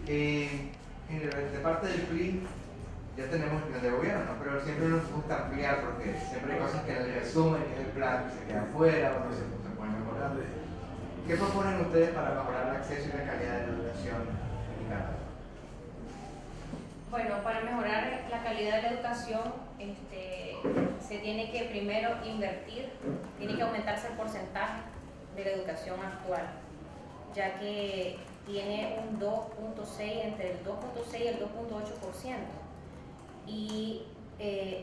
De parte del PLI ya tenemos el plan de gobierno, ¿no? Pero siempre nos gusta ampliar porque siempre hay cosas que en el resumen, que es el plan, se quedan fuera o no se pueden mejorar. ¿Qué proponen ustedes para mejorar el acceso y la calidad de la educación en Nicaragua? Bueno, para mejorar la calidad de la educación, se tiene que primero invertir, tiene que aumentarse el porcentaje de la educación actual, ya que tiene un 2.6, entre el 2.6 y el 2.8%, y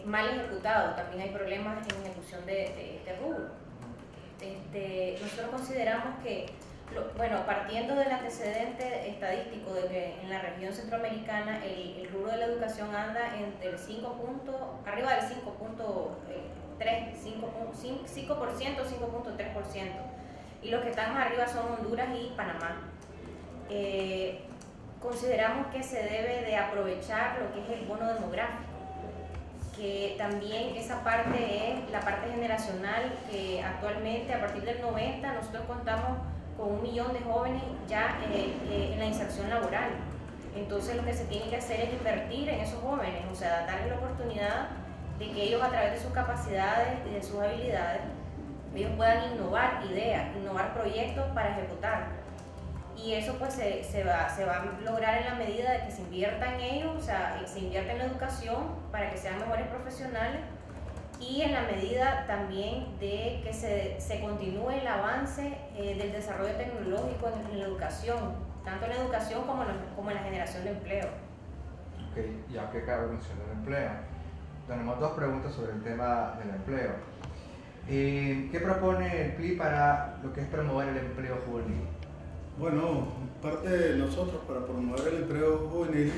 mal ejecutado. También hay problemas en ejecución de este rubro. Nosotros consideramos que, bueno, partiendo del antecedente estadístico de que en la región centroamericana el rubro de la educación anda entre el 5 arriba del 5%, 5.3%, y los que están más arriba son Honduras y Panamá. Consideramos que se debe de aprovechar lo que es el bono demográfico, que también esa parte es la parte generacional, que actualmente a partir del 90 nosotros contamos con 1 millón de jóvenes ya en la inserción laboral. Entonces lo que se tiene que hacer es invertir en esos jóvenes, o sea, darles la oportunidad de que ellos, a través de sus capacidades y de sus habilidades, ellos puedan innovar ideas, innovar proyectos para ejecutar. Y eso pues se va a lograr en la medida de que se invierta en ellos, o sea, se invierta en la educación para que sean mejores profesionales, y en la medida también de que se continúe el avance del desarrollo tecnológico en la educación, tanto en la educación como en la generación de empleo. Ok, ya que cabe mencionar el empleo, tenemos 2 preguntas sobre el tema del empleo. ¿Qué propone el PLI para lo que es promover el empleo juvenil? Bueno, parte de nosotros, para promover el empleo juvenil,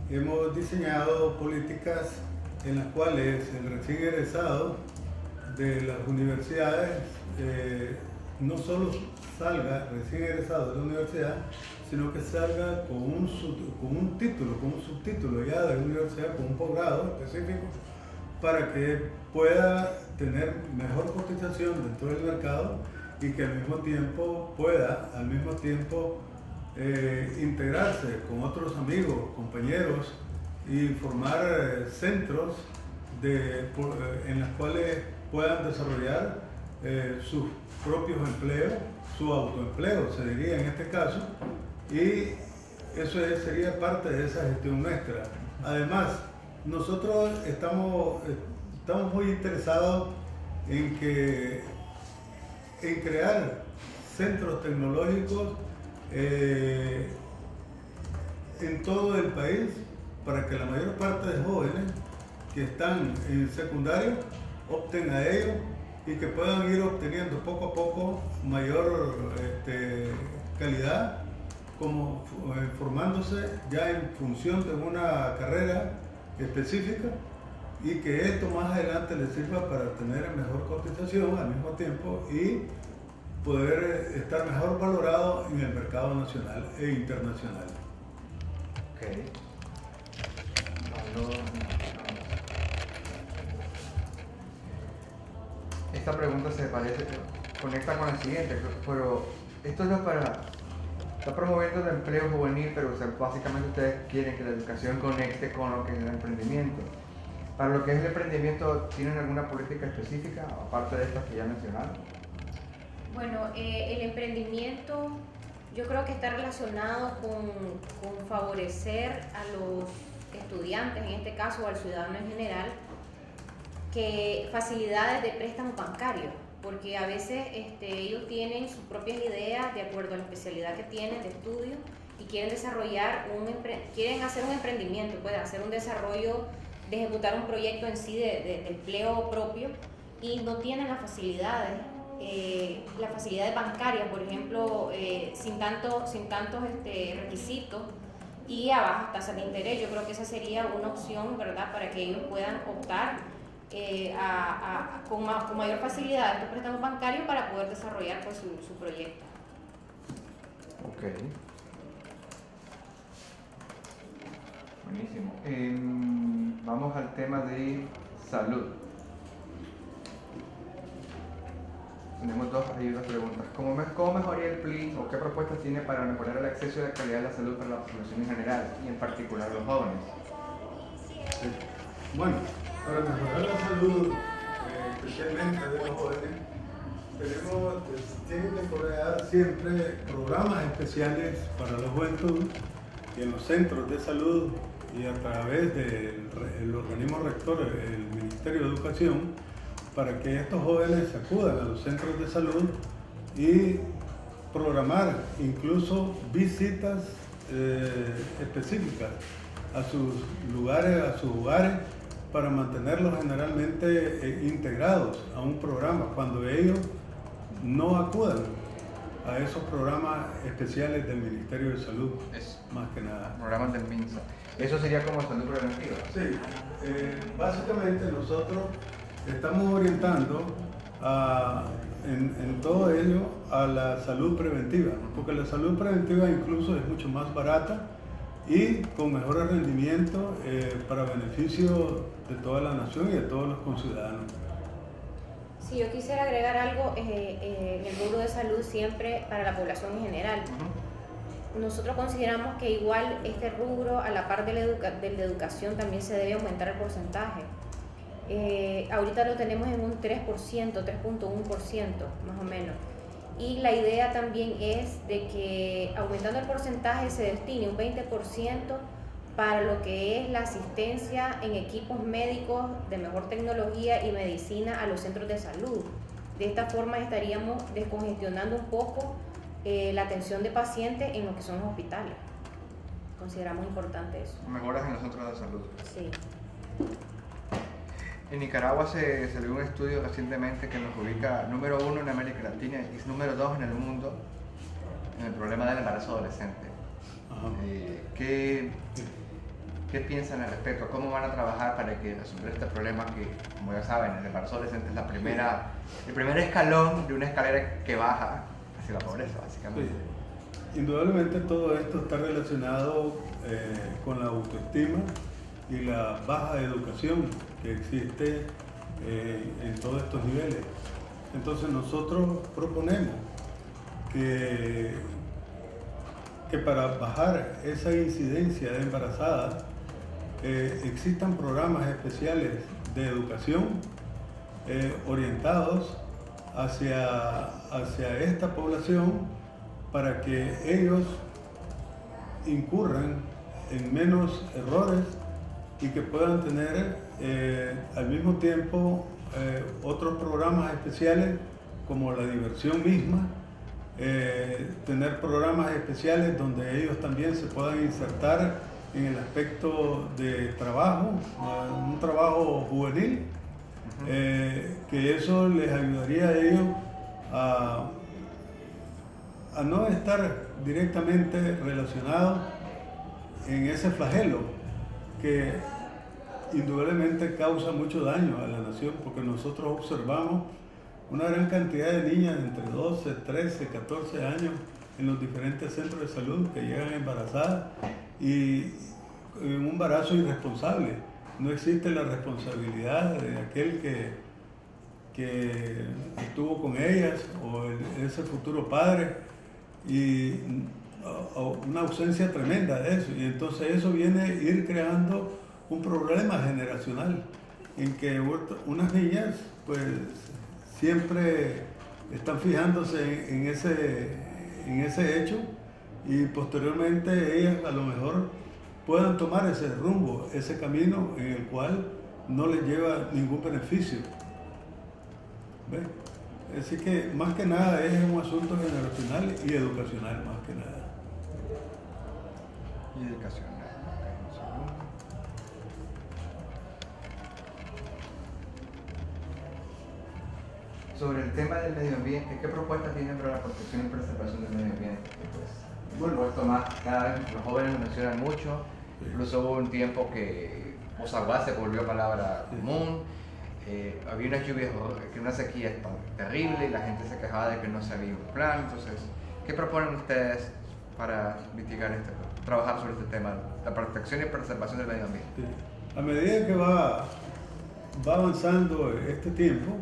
hemos diseñado políticas en las cuales el recién egresado de las universidades no solo salga recién egresado de la universidad, sino que salga con un título, con un subtítulo ya de la universidad, con un posgrado específico, para que pueda tener mejor cotización dentro del mercado y que al mismo tiempo pueda integrarse con otros amigos, compañeros, y formar centros en los cuales puedan desarrollar sus propios empleos, su autoempleo se diría en este caso, y eso sería parte de esa gestión nuestra. Además, nosotros estamos muy interesados en crear centros tecnológicos en todo el país, para que la mayor parte de jóvenes que están en secundaria opten a ello y que puedan ir obteniendo poco a poco mayor calidad, como formándose ya en función de una carrera específica, y que esto más adelante les sirva para tener mejor cotización al mismo tiempo y poder estar mejor valorado en el mercado nacional e internacional. Okay. Esta pregunta conecta con la siguiente, pero esto es está promoviendo el empleo juvenil, pero o sea, básicamente ustedes quieren que la educación conecte con lo que es el emprendimiento. Para lo que es el emprendimiento, ¿tienen alguna política específica, aparte de estas que ya mencionaron? Bueno, el emprendimiento yo creo que está relacionado con favorecer a los estudiantes, en este caso, o al ciudadano en general, que facilidades de préstamo bancario, porque a veces ellos tienen sus propias ideas de acuerdo a la especialidad que tienen de estudio y quieren desarrollar quieren hacer un emprendimiento, pueden hacer un desarrollo de ejecutar un proyecto en sí de empleo propio, y no tienen las facilidades bancarias, por ejemplo, sin tantos requisitos y a bajas tasas de interés. Yo creo que esa sería una opción, ¿verdad?, para que ellos puedan optar con mayor facilidad a estos préstamos bancarios para poder desarrollar pues, su proyecto. Ok. Buenísimo. Vamos al tema de salud. tenemos dos preguntas. ¿Cómo mejoraría el PLI o qué propuestas tiene para mejorar el acceso y la calidad de la salud para la población en general y en particular los jóvenes? Sí. Bueno, para mejorar la salud, especialmente de los jóvenes, tienen que crear siempre programas especiales para la juventud y en los centros de salud y a través del organismo rector, el Ministerio de Educación, para que estos jóvenes acudan a los centros de salud y programar incluso visitas específicas a sus hogares, para mantenerlos generalmente integrados a un programa cuando ellos no acudan a esos programas especiales del Ministerio de Salud, más que nada. Programas del MINSA. ¿Eso sería como salud preventiva? Sí, básicamente nosotros estamos orientando en todo ello a la salud preventiva, porque la salud preventiva incluso es mucho más barata y con mejores rendimientos para beneficio de toda la nación y de todos los conciudadanos. Si yo quisiera agregar algo en el rubro de salud siempre para la población en general. Nosotros consideramos que igual este rubro, a la par de la educación, también se debe aumentar el porcentaje. Ahorita lo tenemos en un 3%, 3.1% más o menos. Y la idea también es de que aumentando el porcentaje se destine un 20% para lo que es la asistencia en equipos médicos de mejor tecnología y medicina a los centros de salud. De esta forma estaríamos descongestionando un poco la atención de pacientes en lo que son los hospitales. Consideramos importante eso. Mejoras en los centros de salud. Sí. En Nicaragua se salió un estudio recientemente que nos ubica número 1 en América Latina y número 2 en el mundo en el problema del embarazo adolescente. ¿Qué piensan al respecto? ¿Cómo van a trabajar para que resolver este problema que, como ya saben, el embarazo adolescente es el primer escalón de una escalera que baja hacia la pobreza, básicamente? Sí. Indudablemente todo esto está relacionado con la autoestima y la baja educación que existe en todos estos niveles. Entonces nosotros proponemos que para bajar esa incidencia de embarazadas existan programas especiales de educación orientados hacia esta población para que ellos incurran en menos errores y que puedan tener al mismo tiempo otros programas especiales como la diversión misma, tener programas especiales donde ellos también se puedan insertar en el aspecto de trabajo, un trabajo juvenil, que eso les ayudaría a ellos a no estar directamente relacionados en ese flagelo que indudablemente causa mucho daño a la nación, porque nosotros observamos una gran cantidad de niñas entre 12, 13, 14 años en los diferentes centros de salud que llegan embarazadas y en un embarazo irresponsable. No existe la responsabilidad de aquel que estuvo con ellas o ese futuro padre, y una ausencia tremenda de eso. Y entonces eso viene a ir creando un problema generacional en que unas niñas pues siempre están fijándose en ese hecho y posteriormente ellas a lo mejor puedan tomar ese rumbo, ese camino en el cual no les lleva ningún beneficio. ¿Ves? Así que más que nada es un asunto generacional y educacional más que nada. Y educacional. Sobre el tema del medio ambiente, ¿qué propuestas tienen para la protección y preservación del medio ambiente? Pues, bueno, esto más, cada vez los jóvenes lo mencionan mucho, incluso hubo un tiempo que Osaguá se volvió palabra común, había unas lluvias, una sequía terrible y la gente se quejaba de que no se había un plan. Entonces, ¿qué proponen ustedes para mitigar trabajar sobre este tema, la protección y preservación del medio ambiente? A medida que va avanzando este tiempo,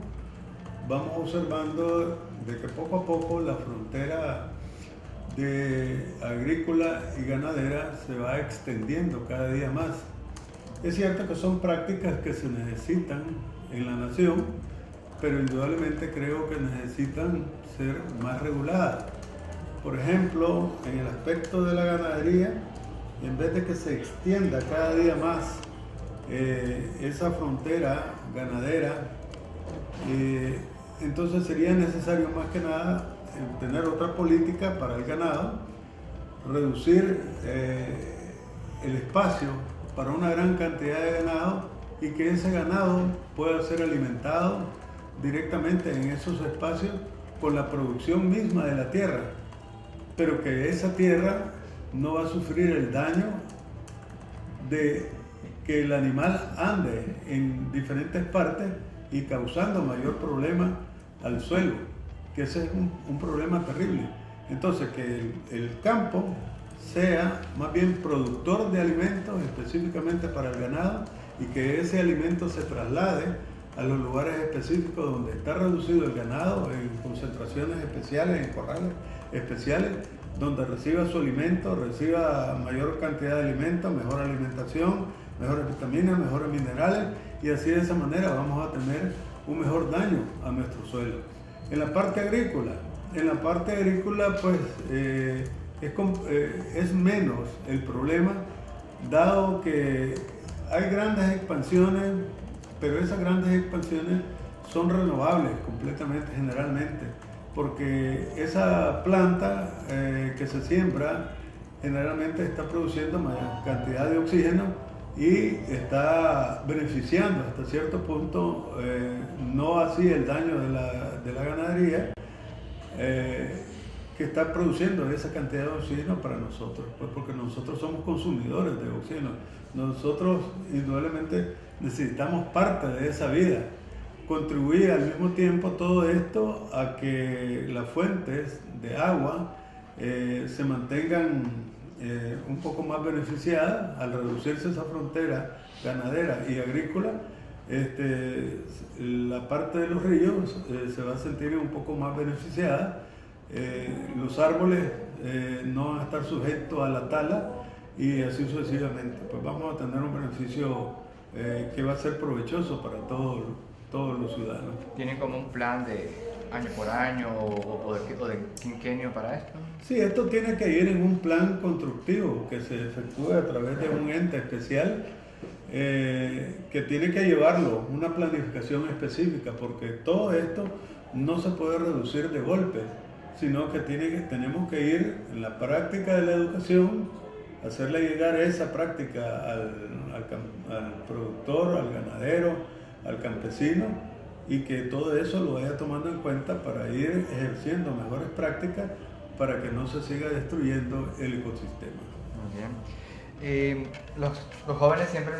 vamos observando de que poco a poco la frontera de agrícola y ganadera se va extendiendo cada día más. Es cierto que son prácticas que se necesitan en la nación, pero indudablemente creo que necesitan ser más reguladas. Por ejemplo, en el aspecto de la ganadería, en vez de que se extienda cada día más esa frontera ganadera, entonces sería necesario más que nada tener otra política para el ganado, reducir el espacio para una gran cantidad de ganado y que ese ganado pueda ser alimentado directamente en esos espacios con la producción misma de la tierra, pero que esa tierra no va a sufrir el daño de que el animal ande en diferentes partes y causando mayor problema al suelo, que ese es un problema terrible. Entonces, que el campo sea más bien productor de alimentos específicamente para el ganado y que ese alimento se traslade a los lugares específicos donde está reducido el ganado, en concentraciones especiales, en corrales especiales, donde reciba su alimento, reciba mayor cantidad de alimentos, mejor alimentación, mejores vitaminas, mejores minerales, y así de esa manera vamos a tener un mejor daño a nuestro suelo. En la parte agrícola pues es menos el problema, dado que hay grandes expansiones, pero esas grandes expansiones son renovables completamente, generalmente, porque esa planta que se siembra generalmente está produciendo mayor cantidad de oxígeno y está beneficiando hasta cierto punto, no así el daño de la ganadería, que está produciendo esa cantidad de oxígeno para nosotros, pues porque nosotros somos consumidores de oxígeno. Nosotros indudablemente necesitamos parte de esa vida. Contribuye al mismo tiempo todo esto a que las fuentes de agua se mantengan un poco más beneficiadas al reducirse esa frontera ganadera y agrícola. La parte de los ríos se va a sentir un poco más beneficiada. Los árboles no van a estar sujetos a la tala y así sucesivamente. Pues vamos a tener un beneficio que va a ser provechoso para todos los ciudadanos. ¿Tienen como un plan de año por año o de quinquenio para esto? Sí, esto tiene que ir en un plan constructivo que se efectúe a través de un ente especial que tiene que llevarlo, una planificación específica, porque todo esto no se puede reducir de golpe, sino que tenemos que ir en la práctica de la educación, hacerle llegar esa práctica al productor, al ganadero, al campesino, y que todo eso lo vaya tomando en cuenta para ir ejerciendo mejores prácticas para que no se siga destruyendo el ecosistema. Muy bien. Los jóvenes siempre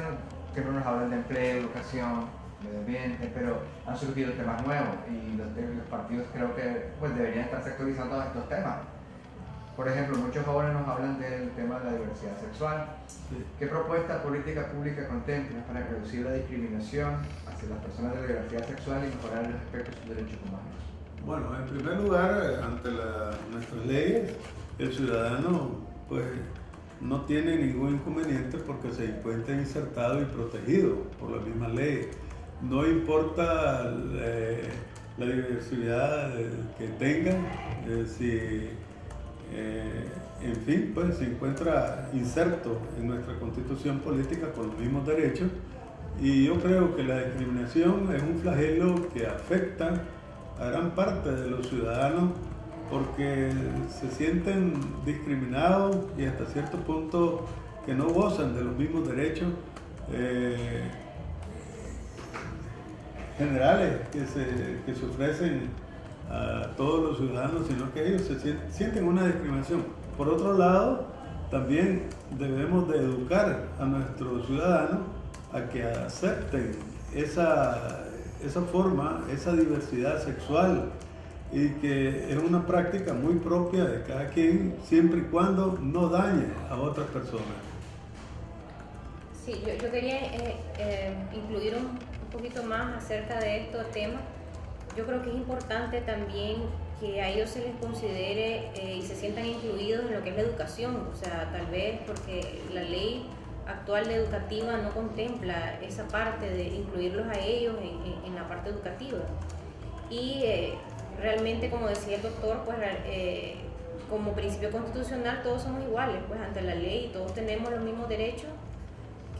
nos hablan de empleo, educación, medio ambiente, pero han surgido temas nuevos y los partidos creo que pues, deberían estarse actualizando a estos temas. Por ejemplo, muchos jóvenes nos hablan del tema de la diversidad sexual. Sí. ¿Qué propuesta política pública contempla para reducir la discriminación hacia las personas de diversidad sexual y mejorar el respeto a sus derechos humanos? Bueno, en primer lugar, ante nuestras leyes, el ciudadano pues no tiene ningún inconveniente porque se encuentra insertado y protegido por las mismas leyes. No importa la diversidad que tengan, si en fin, pues se encuentra inserto en nuestra constitución política con los mismos derechos, y yo creo que la discriminación es un flagelo que afecta a gran parte de los ciudadanos porque se sienten discriminados y hasta cierto punto que no gozan de los mismos derechos generales que se ofrecen a todos los ciudadanos, sino que ellos sienten una discriminación. Por otro lado, también debemos de educar a nuestros ciudadanos a que acepten esa forma, esa diversidad sexual, y que es una práctica muy propia de cada quien, siempre y cuando no dañe a otras personas. Sí, yo quería incluir un poquito más acerca de estos temas, yo creo que es importante también que a ellos se les considere y se sientan incluidos en lo que es la educación, o sea, tal vez porque la ley actual de educativa no contempla esa parte de incluirlos a ellos en la parte educativa. Y realmente, como decía el doctor, pues como principio constitucional todos somos iguales pues ante la ley, todos tenemos los mismos derechos,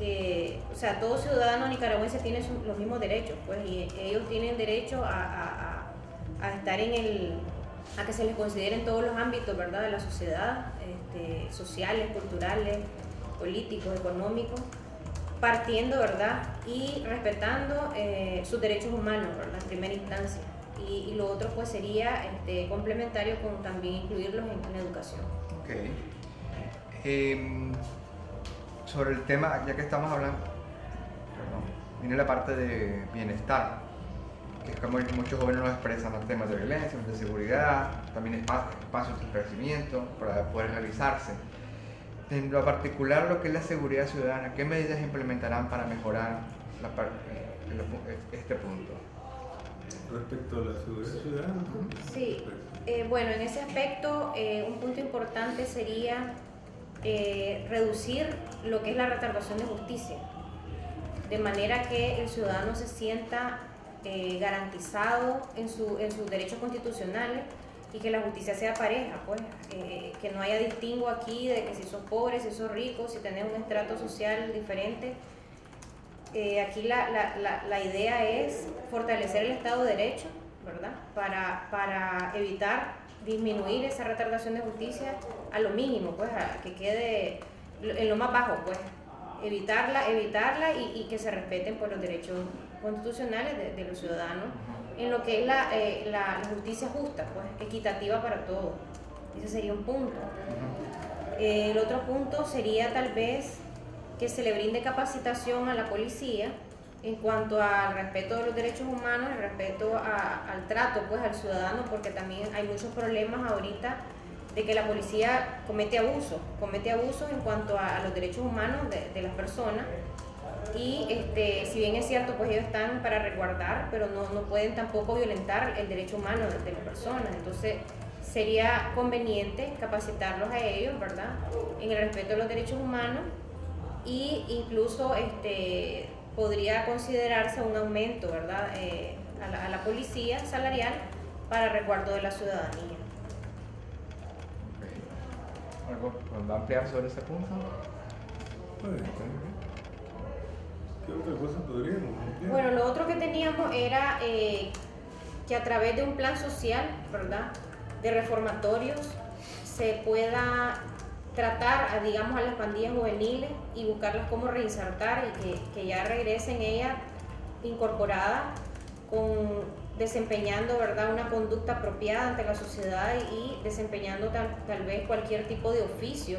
o sea, todo ciudadano nicaragüense tiene los mismos derechos, pues, y ellos tienen derecho a estar a que se les considere en todos los ámbitos, ¿verdad?, de la sociedad, sociales, culturales, políticos, económicos, partiendo, ¿verdad?, y respetando sus derechos humanos, ¿verdad?, en primera instancia. Y lo otro pues sería complementario con también incluirlos en la educación. Ok. Sobre el tema, ya que estamos hablando, viene la parte de bienestar, que es como muchos jóvenes nos expresan los temas de violencia, de seguridad, también espacios de crecimiento para poder realizarse. En lo particular, lo que es la seguridad ciudadana, ¿qué medidas implementarán para mejorar este punto? Respecto a la seguridad ciudadana. Sí, bueno, en ese aspecto un punto importante sería reducir lo que es la retardación de justicia, de manera que el ciudadano se sienta garantizado en sus derechos constitucionales y que la justicia sea pareja, pues, que no haya distingo aquí de que si sos pobre, si sos rico, si tenés un estrato social diferente. Aquí la idea es fortalecer el Estado de Derecho, ¿verdad?, para evitar disminuir esa retardación de justicia a lo mínimo, pues, a que quede en lo más bajo, pues, evitarla y que se respeten pues los derechos constitucionales de los ciudadanos en lo que es la justicia justa, pues, equitativa para todos. Ese sería un punto. El otro punto sería tal vez que se le brinde capacitación a la policía en cuanto al respeto de los derechos humanos, el respeto al trato pues al ciudadano, porque también hay muchos problemas ahorita de que la policía comete abusos en cuanto a los derechos humanos de las personas, y si bien es cierto pues ellos están para resguardar, pero no pueden tampoco violentar el derecho humano de las personas. Entonces sería conveniente capacitarlos a ellos, ¿verdad?, en el respeto de los derechos humanos, y incluso podría considerarse un aumento, ¿verdad?, a la policía salarial para resguardo de la ciudadanía. Okay. ¿Algo va a ampliar sobre ese punto? ¿Qué otra cosa podríamos ampliar? Bueno, lo otro que teníamos era que a través de un plan social, ¿verdad?, de reformatorios, se pueda tratar, digamos, a las pandillas juveniles y buscarlas cómo reinsertar y que ya regresen ellas incorporadas, desempeñando, ¿verdad?, una conducta apropiada ante la sociedad y desempeñando tal vez cualquier tipo de oficio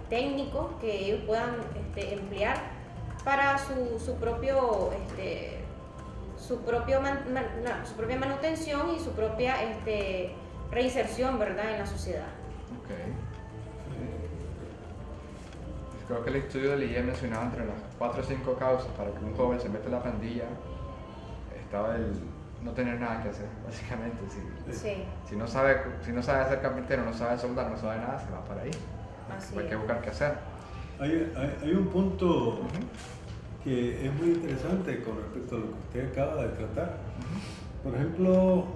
técnico que ellos puedan emplear para su propia manutención y su propia reinserción, ¿verdad?, en la sociedad. Okay. Creo que el estudio de Ligia mencionaba entre las 4 o 5 causas para que un joven se meta en la pandilla estaba el no tener nada que hacer, básicamente. Si no sabe ser carpintero, no sabe soldar, no sabe nada, se va para ahí. Hay que buscar qué hacer. Hay un punto que es muy interesante con respecto a lo que usted acaba de tratar. Por ejemplo,